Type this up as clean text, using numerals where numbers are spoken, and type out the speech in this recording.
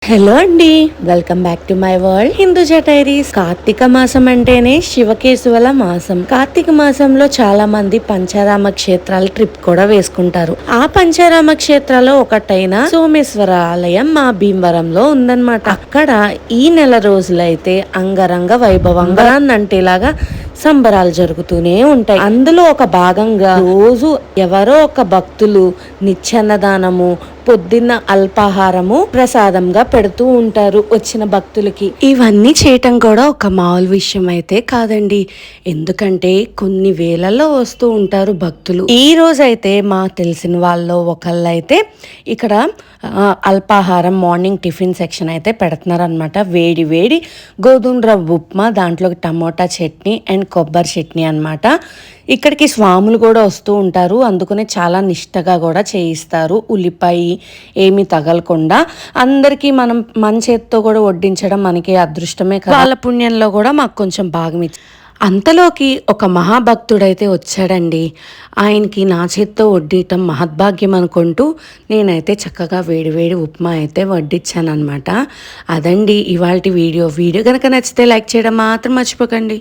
Hello అండి, welcome back to my world Hinduja diaries. కార్తీక మాసం అంటేనే శివకేశవుల మాసం. కార్తీక మాసంలో చాలా మంది పంచారామ క్షేత్రాల ట్రిప్ కూడా వేసుకుంటారు. ఆ పంచారామ క్షేత్రాల్లో ఒకటైన సోమేశ్వర ఆలయం మా భీమవరంలో ఉందన్నమాట. అక్కడ ఈ నెల రోజులైతే అంగరంగ వైభవంగా అంటేలాగా సంబరాలు జరుగుతూనే ఉంటాయి. అందులో ఒక భాగంగా రోజు ఎవరో ఒక భక్తులు నిత్యాన్నదానము, పొద్దున్న అల్పాహారము ప్రసాదంగా పెడుతూ ఉంటారు వచ్చిన భక్తులకి. ఇవన్నీ చేయటం కూడా ఒక మామూలు విషయం అయితే కాదండి. ఎందుకంటే కొన్ని వేలలో వస్తూ ఉంటారు భక్తులు. ఈ రోజు అయితే మా తెలిసిన వాళ్ళు ఒకళ్ళైతే ఇక్కడ అల్పాహారం మార్నింగ్ టిఫిన్ సెక్షన్ అయితే పెడుతున్నారు అనమాట. వేడి వేడి గోధుమ రవ్వ ఉప్మా, దాంట్లోకి టమోటా చట్నీ అండ్ కొబ్బరి చట్నీ అనమాట. ఇక్కడికి స్వాములు కూడా వస్తూ ఉంటారు, అందుకనే చాలా నిష్టగా కూడా చేయిస్తారు. ఉల్లిపాయ ఏమీ తగలకుండా అందరికీ మనం మన చేతితో కూడా వడ్డించడం మనకి అదృష్టమే కదా. వాళ్ళ పుణ్యంలో కూడా మాకు కొంచెం భాగం ఇచ్చి అంతలోకి ఒక మహాభక్తుడైతే వచ్చాడండి. ఆయనకి నా చేత్తో వడ్డీయటం మహద్భాగ్యం అనుకుంటూ నేనైతే చక్కగా వేడివేడి ఉప్మా అయితే వడ్డించాను అనమాట. అదండి ఇవాల్టి వీడియో కనుక నచ్చితే లైక్ చేయడం మాత్రం మర్చిపోకండి.